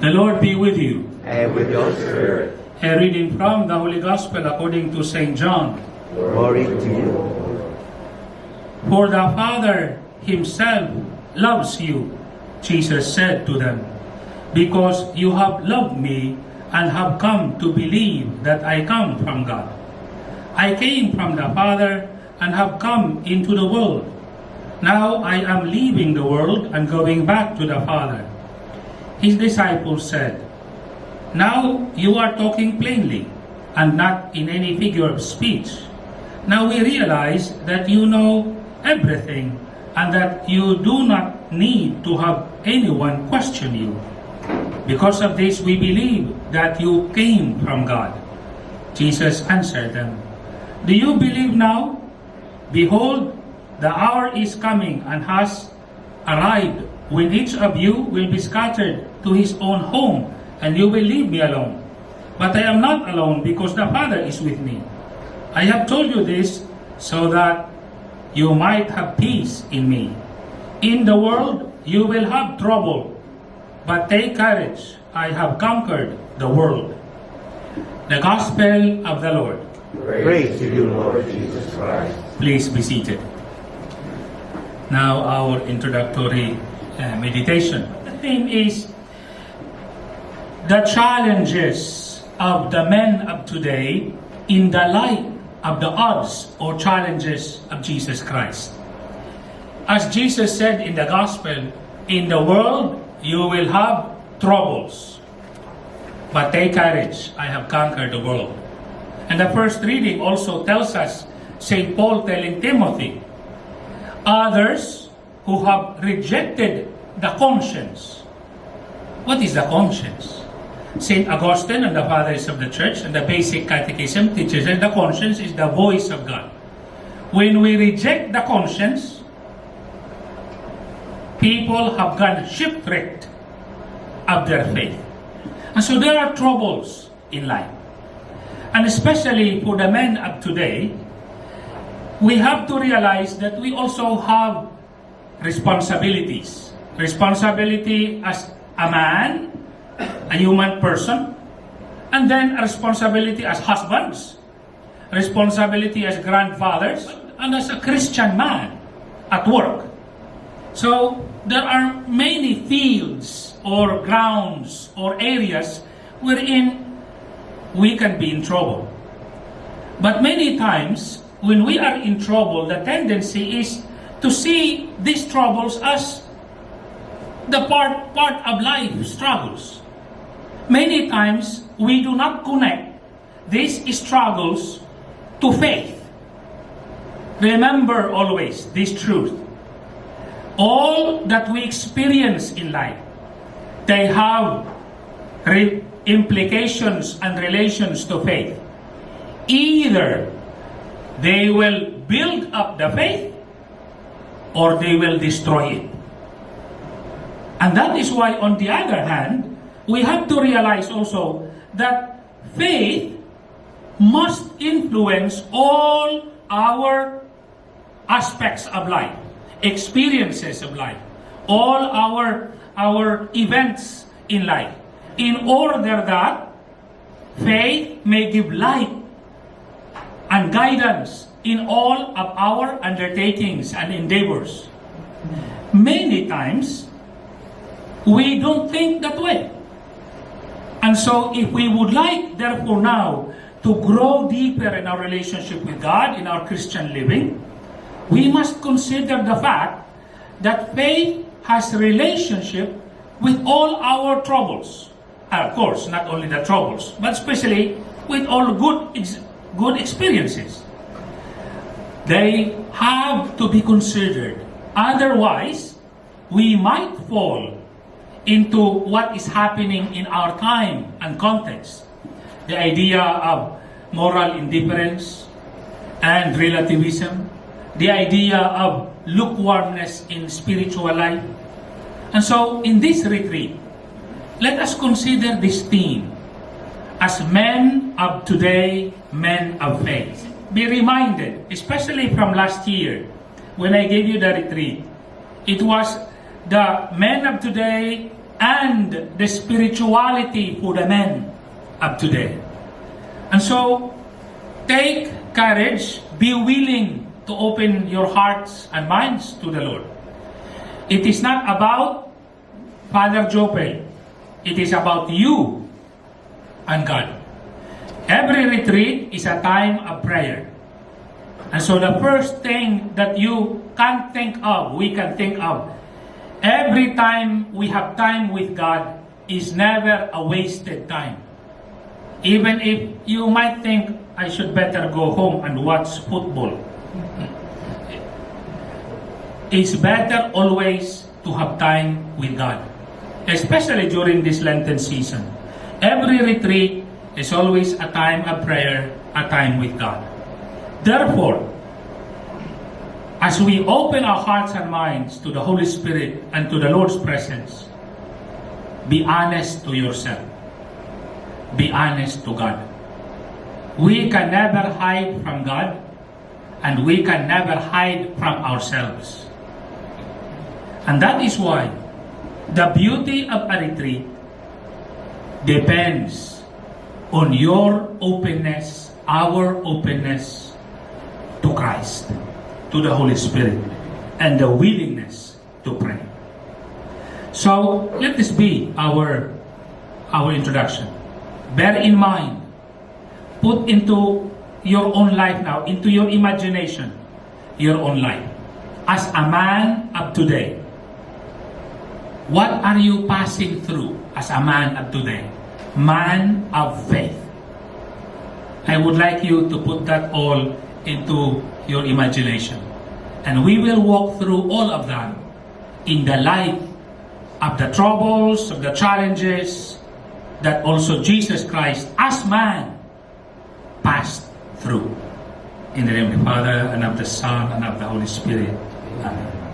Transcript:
The Lord be with you. And with your spirit. A reading from the Holy Gospel according to St. John. Glory to you. For the Father himself loves you, Jesus said to them, because you have loved me and have come to believe that I come from God. I came from the Father and have come into the world. Now I am leaving the world and going back to the Father. His disciples said, now you are talking plainly and not in any figure of speech. Now we realize that you know everything and that you do not need to have anyone question you. Because of this we believe that you came from God. Jesus answered them, do you believe now? Behold, the hour is coming and has arrived when each of you will be scattered to his own home, and you will leave me alone. But I am not alone, because the Father is with me. I have told you this so that you might have peace in me. In the world you will have trouble, but take courage, I have conquered the world. The Gospel of the Lord. Praise to you, Lord Jesus Christ. Please be seated. Now our introductory meditation. The theme is the challenges of the men of today in the light of the odds or challenges of Jesus Christ. As Jesus said in the Gospel, in the world you will have troubles, but take courage, I have conquered the world. And the first reading also tells us, St. Paul telling Timothy, others who have rejected the conscience. What is the conscience? St. Augustine and the fathers of the church and the basic catechism teaches that the conscience is the voice of God. When we reject the conscience, people have gone shipwrecked of their faith. And so there are troubles in life. And especially for the men of today, we have to realize that we also have responsibilities. Responsibility as a man, a human person, and then a responsibility as husbands, responsibility as grandfathers, and as a Christian man at work. So there are many fields or grounds or areas wherein we can be in trouble. But many times, when we are in trouble, the tendency is to see these troubles as the part of life struggles. Many times, we do not connect these struggles to faith. Remember always this truth. All that we experience in life, they have implications and relations to faith. Either they will build up the faith or they will destroy it. And that is why, on the other hand, we have to realize also that faith must influence all our aspects of life, experiences of life, all our events in life, in order that faith may give light and guidance in all of our undertakings and endeavors. Many times, we don't think that way. And so if we would like, therefore now, to grow deeper in our relationship with God, in our Christian living, we must consider the fact that faith has relationship with all our troubles. Of course, not only the troubles, but especially with all good experiences. They have to be considered. Otherwise, we might fall into what is happening in our time and context. The idea of moral indifference and relativism, the idea of lukewarmness in spiritual life. And so, in this retreat, let us consider this theme as men of today, men of faith. Be reminded, especially from last year, when I gave you the retreat, it was the men of today and the spirituality for the men of today. And so, take courage, be willing to open your hearts and minds to the Lord. It is not about Father Jope. It is about you and God. Every retreat is a time of prayer. And so the first thing that you can think of, we can think of, every time we have time with God is never a wasted time. Even if you might think, I should better go home and watch football. It's better always to have time with God, especially during this Lenten season. Every retreat is always a time of prayer, a time with God. Therefore, as we open our hearts and minds to the Holy Spirit and to the Lord's presence, be honest to yourself. Be honest to God. We can never hide from God, and we can never hide from ourselves. And that is why the beauty of a retreat depends on your openness, our openness to Christ, to the Holy Spirit, and the willingness to pray. So, let this be our introduction. Bear in mind, put into your own life now, into your imagination, your own life. As a man of today, what are you passing through as a man of today? Man of faith. I would like you to put that all into your imagination. And we will walk through all of that in the light of the troubles, of the challenges that also Jesus Christ, as man, passed through. In the name of the Father, and of the Son, and of the Holy Spirit. Amen.